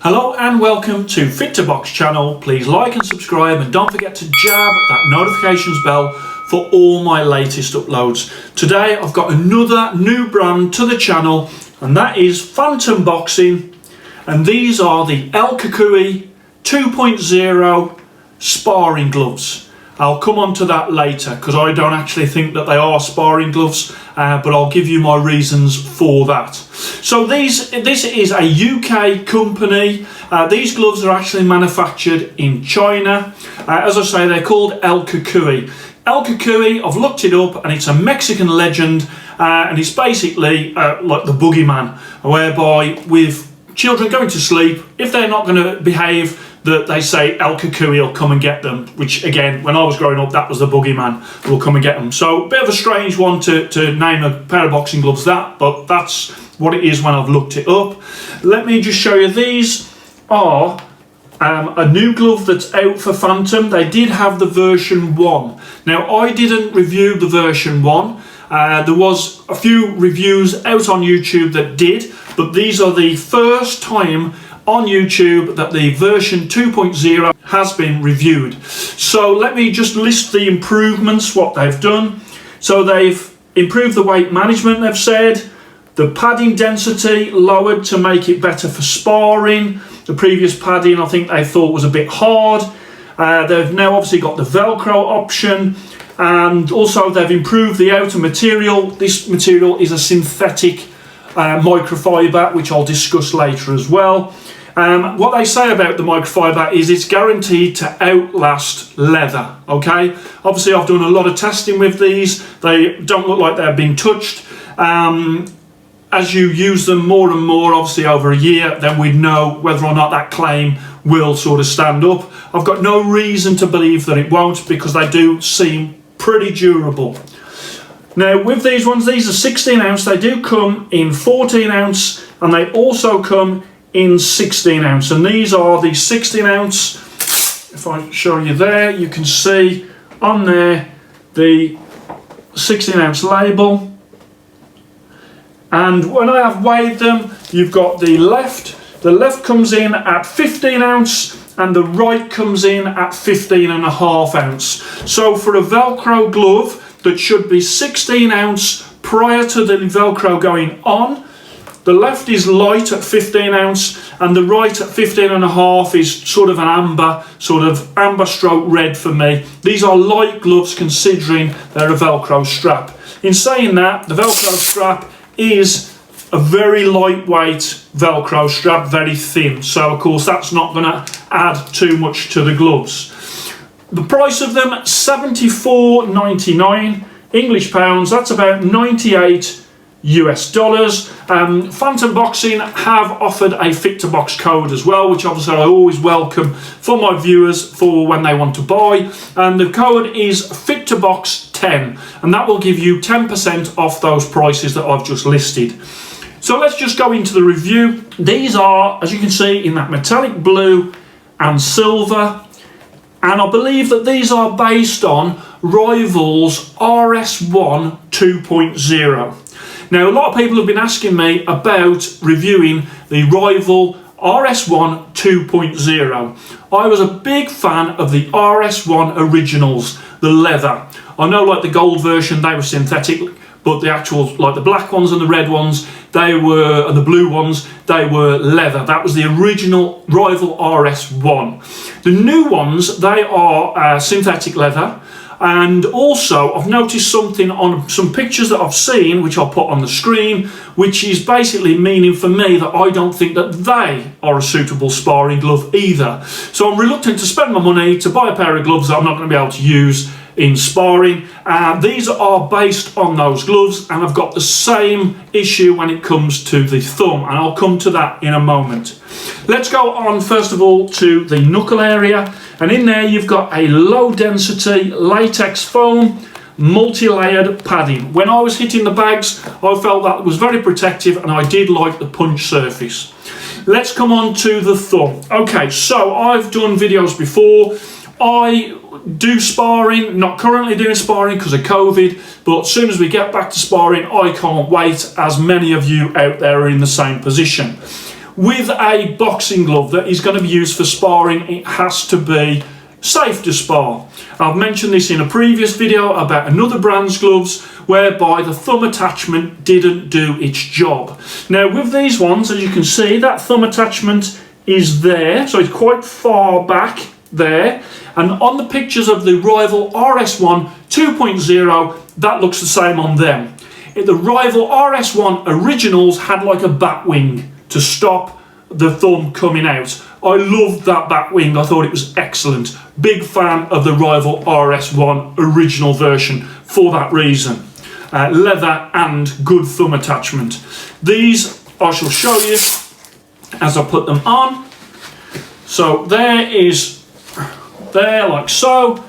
Hello and welcome to Fit2Box channel. Please like and subscribe and don't forget to jab that notifications bell for all my latest uploads. Today I've got another new brand to the channel and that is Phantom Boxing, and these are the Cucuy 2.0 sparring gloves. I'll come on to that later because I don't actually think that they are sparring gloves, but I'll give you my reasons for that. So this is a UK company. These gloves are actually manufactured in China. As I say, they're called Cucuy. Cucuy, I've looked it up and it's a Mexican legend, and it's basically like the boogeyman, whereby with children going to sleep, if they're not going to behave, that they say Cucuy will come and get them, which again, when I was growing up, that was the boogeyman who will come and get them. So a bit of a strange one to name a pair of boxing gloves that, but that's what it is when I've looked it up. Let me just show you, these are a new glove that's out for Phantom. They did have the version 1. Now I didn't review the version 1. There was a few reviews out on YouTube that did, but these are the first time on YouTube that the version 2.0 has been reviewed. So let me just list the improvements, what they've done. So they've improved the weight management, they've said. The padding density lowered to make it better for sparring. The previous padding I think they thought was a bit hard. They've now obviously got the Velcro option, and also they've improved the outer material. This material is a synthetic microfiber, which I'll discuss later as well. What they say about the microfiber is it's guaranteed to outlast leather. Okay, obviously I've done a lot of testing with these. They don't look like they've been touched. As you use them more and more, obviously over a year, then we know whether or not that claim will sort of stand up. I've got no reason to believe that it won't, because they do seem pretty durable. Now with these ones, these are 16 ounce. They do come in 14 ounce and they also come in 16 ounce, and these are the 16 ounce. If I show you there, you can see on there the 16 ounce label. And when I have weighed them, you've got the left comes in at 15 ounce and the right comes in at 15.5 ounce. So for a Velcro glove that should be 16 ounce prior to the Velcro going on, the left is light at 15 ounce and the right at 15.5 is sort of an amber stroke red for me. These are light gloves considering they're a Velcro strap. In saying that, the Velcro strap is a very lightweight Velcro strap, very thin. So of course that's not going to add too much to the gloves. The price of them, $74.99 English pounds. That's about 98 US dollars. Phantom Boxing have offered a Fit2Box code as well, which obviously I always welcome for my viewers for when they want to buy, and the code is Fit2Box10, and that will give you 10% off those prices that I've just listed. So let's just go into the review. These are, as you can see, in that metallic blue and silver, and I believe that these are based on Rival's RS1 2.0. Now, a lot of people have been asking me about reviewing the Rival RS1 2.0. I was a big fan of the RS1 originals, the leather. I know, like the gold version, they were synthetic, but the actual, like the black ones and the red ones, they were, and the blue ones, they were leather. That was the original Rival RS1. The new ones, they are synthetic leather. And also I've noticed something on some pictures that I've seen, which I'll put on the screen, which is basically meaning for me that I don't think that they are a suitable sparring glove either. So I'm reluctant to spend my money to buy a pair of gloves that I'm not going to be able to use in sparring. These are based on those gloves, and I've got the same issue when it comes to the thumb, and I'll come to that in a moment. Let's go on first of all to the knuckle area, and in there you've got a low density latex foam multi-layered padding. When I was hitting the bags, I felt that was very protective, and I did like the punch surface. Let's come on to the thumb. Okay, so I've done videos before. I do sparring, not currently doing sparring because of COVID, but as soon as we get back to sparring, I can't wait, as many of you out there are in the same position. With a boxing glove that is going to be used for sparring, it has to be safe to spar. I've mentioned this in a previous video about another brand's gloves whereby the thumb attachment didn't do its job. Now with these ones, as you can see, that thumb attachment is there, so it's quite far back there, and on the pictures of the rival RS1 2.0, that looks the same on them. The rival RS1 originals had like a bat wing to stop the thumb coming out. I loved that bat wing, I thought it was excellent. Big fan of the rival RS1 original version for that reason. Leather and good thumb attachment. These I shall show you as I put them on. So there like so,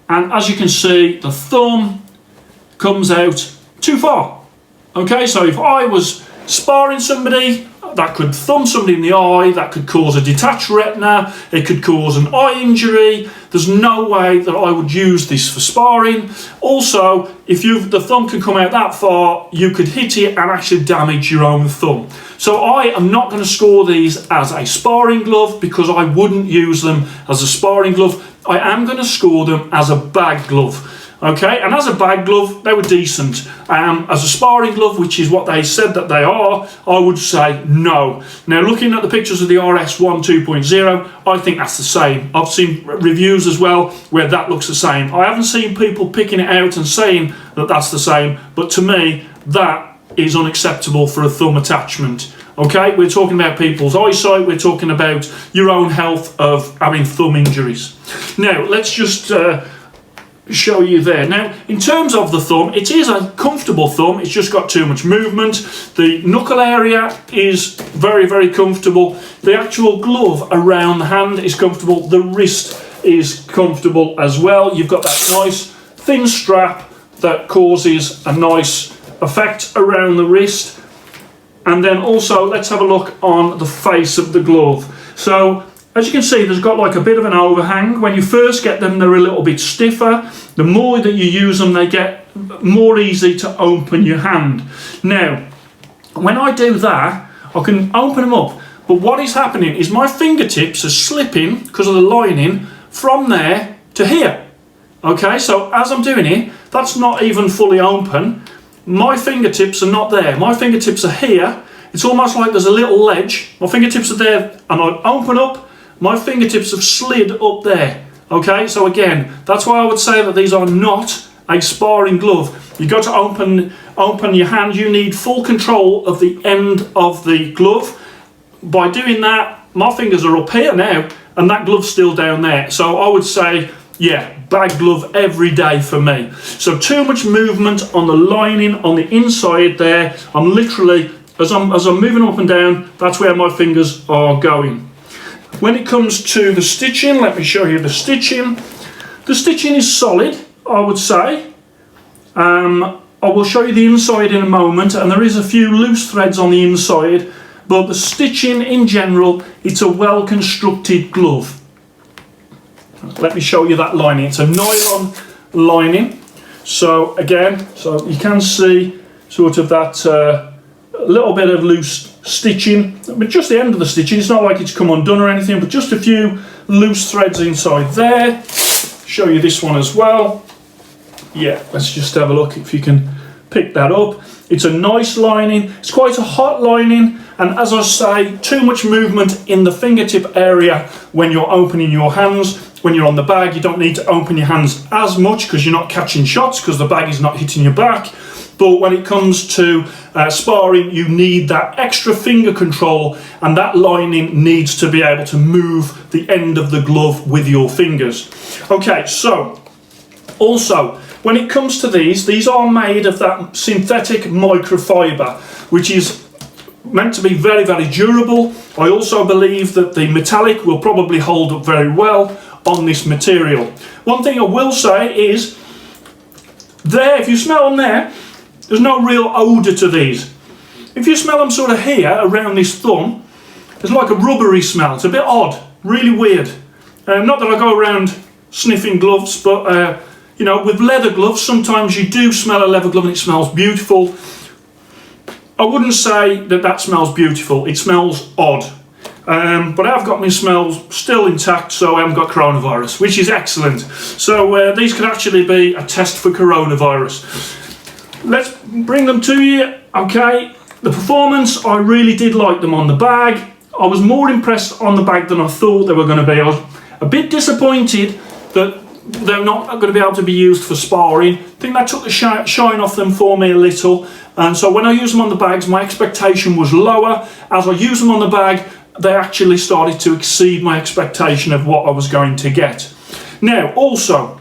and as you can see, the thumb comes out too far. Okay, so if I was sparring somebody, that could thumb somebody in the eye, that could cause a detached retina, it could cause an eye injury. There's no way that I would use this for sparring. Also, if the thumb can come out that far, you could hit it and actually damage your own thumb. So I am not going to score these as a sparring glove because I wouldn't use them as a sparring glove. I am going to score them as a bag glove. Okay, and as a bag glove, they were decent. As a sparring glove, which is what they said that they are, I would say no. Now, looking at the pictures of the RS1 2.0, I think that's the same. I've seen reviews as well where that looks the same. I haven't seen people picking it out and saying that that's the same, but to me, that is unacceptable for a thumb attachment. Okay, we're talking about people's eyesight, we're talking about your own health of having thumb injuries. Now, let's just show you there. Now, in terms of the thumb, it is a comfortable thumb, it's just got too much movement. The knuckle area is very, very comfortable. The actual glove around the hand is comfortable. The wrist is comfortable as well. You've got that nice thin strap that causes a nice effect around the wrist. And then also, let's have a look on the face of the glove. So, as you can see, there's got like a bit of an overhang. When you first get them, they're a little bit stiffer. The more that you use them, they get more easy to open your hand. Now, when I do that, I can open them up. But what is happening is my fingertips are slipping, because of the lining, from there to here. Okay, so as I'm doing it, that's not even fully open. My fingertips are not there. My fingertips are here. It's almost like there's a little ledge. My fingertips are there, and I open up. My fingertips have slid up there. Okay, so again, that's why I would say that these are not a sparring glove. You've got to open your hand. You need full control of the end of the glove. By doing that, my fingers are up here now, and that glove's still down there. So I would say, yeah, bag glove every day for me. So too much movement on the lining on the inside there. I'm literally, as I'm moving up and down, that's where my fingers are going. When it comes to the stitching, let me show you the stitching. The stitching is solid, I would say. I will show you the inside in a moment, and there is a few loose threads on the inside, but the stitching in general, it's a well-constructed glove. Let me show you that lining. It's a nylon lining. So again, so you can see sort of that little bit of loose stitching, but just the end of the stitching. It's not like it's come undone or anything, but just a few loose threads inside there. Show you this one as well. Yeah, let's just have a look if you can pick that up. It's a nice lining. It's quite a hot lining, and as I say, too much movement in the fingertip area when you're opening your hands. when you're on the bag, you don't need to open your hands as much because you're not catching shots because the bag is not hitting your back. But when it comes to sparring, you need that extra finger control, and that lining needs to be able to move the end of the glove with your fingers. Okay, so also when it comes to these are made of that synthetic microfiber, which is meant to be very, very durable. I also believe that the metallic will probably hold up very well on this material. One thing I will say is, there, if you smell them there, there's no real odour to these. If you smell them sort of here, around this thumb, there's like a rubbery smell. It's a bit odd, really weird. Not that I go around sniffing gloves, but you know, with leather gloves, sometimes you do smell a leather glove and it smells beautiful. I wouldn't say that that smells beautiful, it smells odd. But I've got my smells still intact, so I haven't got coronavirus, which is excellent. So these could actually be a test for coronavirus. Let's bring them to you. Okay, the performance, I really did like them on the bag. I was more impressed on the bag than I thought they were going to be. I was a bit disappointed that they're not going to be able to be used for sparring. I think that took the shine off them for me a little. And so when I used them on the bags, my expectation was lower. As I used them on the bag, they actually started to exceed my expectation of what I was going to get. Now, also,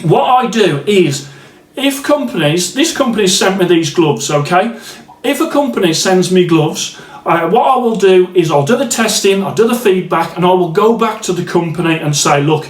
what I do is, if companies, this company sent me these gloves, okay? If a company sends me gloves, what I will do is I'll do the testing, I'll do the feedback, and I will go back to the company and say, look,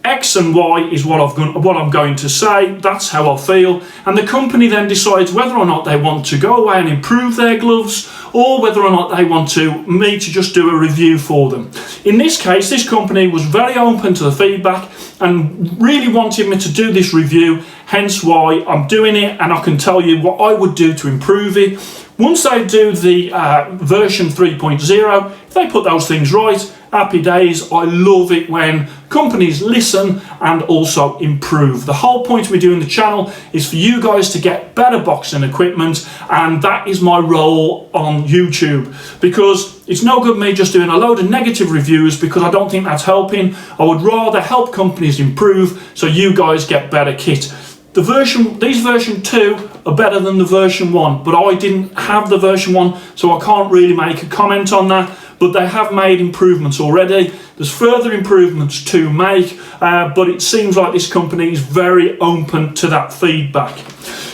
X and Y is what I'm going to say, that's how I feel, and the company then decides whether or not they want to go away and improve their gloves, or whether or not they want me to just do a review for them. In this case, this company was very open to the feedback and really wanted me to do this review, hence why I'm doing it, and I can tell you what I would do to improve it. Once they do the version 3.0, if they put those things right, happy days. I love it when companies listen and also improve. The whole point of me doing the channel is for you guys to get better boxing equipment, and that is my role on YouTube, because it's no good me just doing a load of negative reviews, because I don't think that's helping. I would rather help companies improve so you guys get better kit. These version 2 are better than the version 1, but I didn't have the version 1, so I can't really make a comment on that. But they have made improvements already. There's further improvements to make, but it seems like this company is very open to that feedback.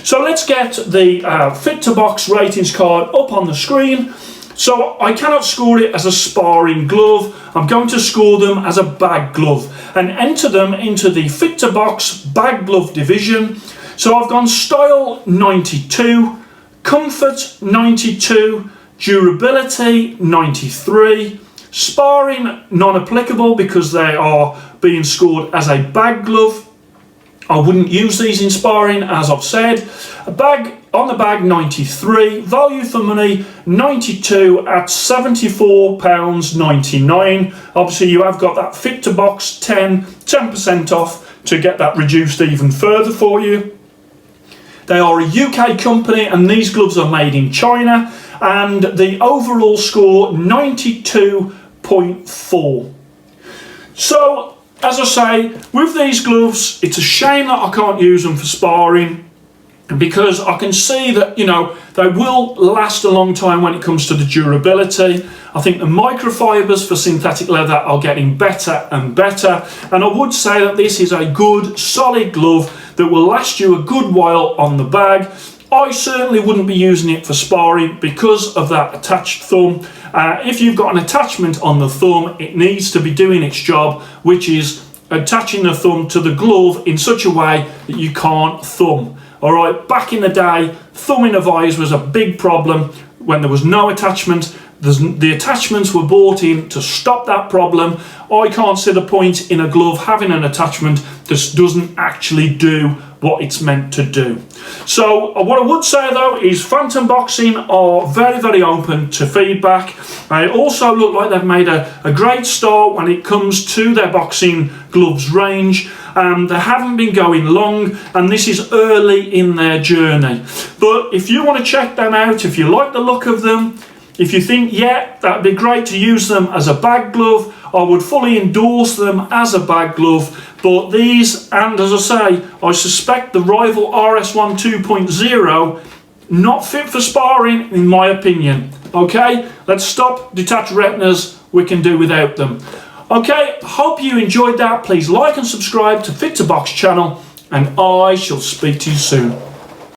So let's get the Fit to Box ratings card up on the screen. So I cannot score it as a sparring glove. I'm going to score them as a bag glove and enter them into the Fit to Box bag glove division. So I've gone style 92, comfort 92, durability 93, sparring non-applicable because they are being scored as a bag glove. I wouldn't use these in sparring, as I've said. A bag on the bag 93, value for money 92 at £74.99. Obviously you have got that Fit to Box 10% off to get that reduced even further for you. They are a UK company and these gloves are made in China, and the overall score 92.4. So as I say, with these gloves, it's a shame that I can't use them for sparring, because I can see that, you know, they will last a long time when it comes to the durability. I think the microfibers for synthetic leather are getting better and better, and I would say that this is a good solid glove that will last you a good while on the bag. I certainly wouldn't be using it for sparring because of that attached thumb. If you've got an attachment on the thumb, it needs to be doing its job, which is attaching the thumb to the glove in such a way that you can't thumb. All right, back in the day, thumbing of eyes was a big problem when there was no attachment. The attachments were bought in to stop that problem. I can't see the point in a glove having an attachment that doesn't actually do what it's meant to do. So what I would say though is Phantom Boxing are very, very open to feedback. They also look like they've made a great start when it comes to their boxing gloves range. They haven't been going long, and this is early in their journey. But if you want to check them out, if you like the look of them, If you think, yeah, that'd be great to use them as a bag glove, I would fully endorse them as a bag glove. But these, and as I say, I suspect the rival RS1 2.0, not fit for sparring in my opinion. Okay, let's stop detached retinas, we can do without them. Okay, hope you enjoyed that. Please like and subscribe to Fit to Box channel, and I shall speak to you soon.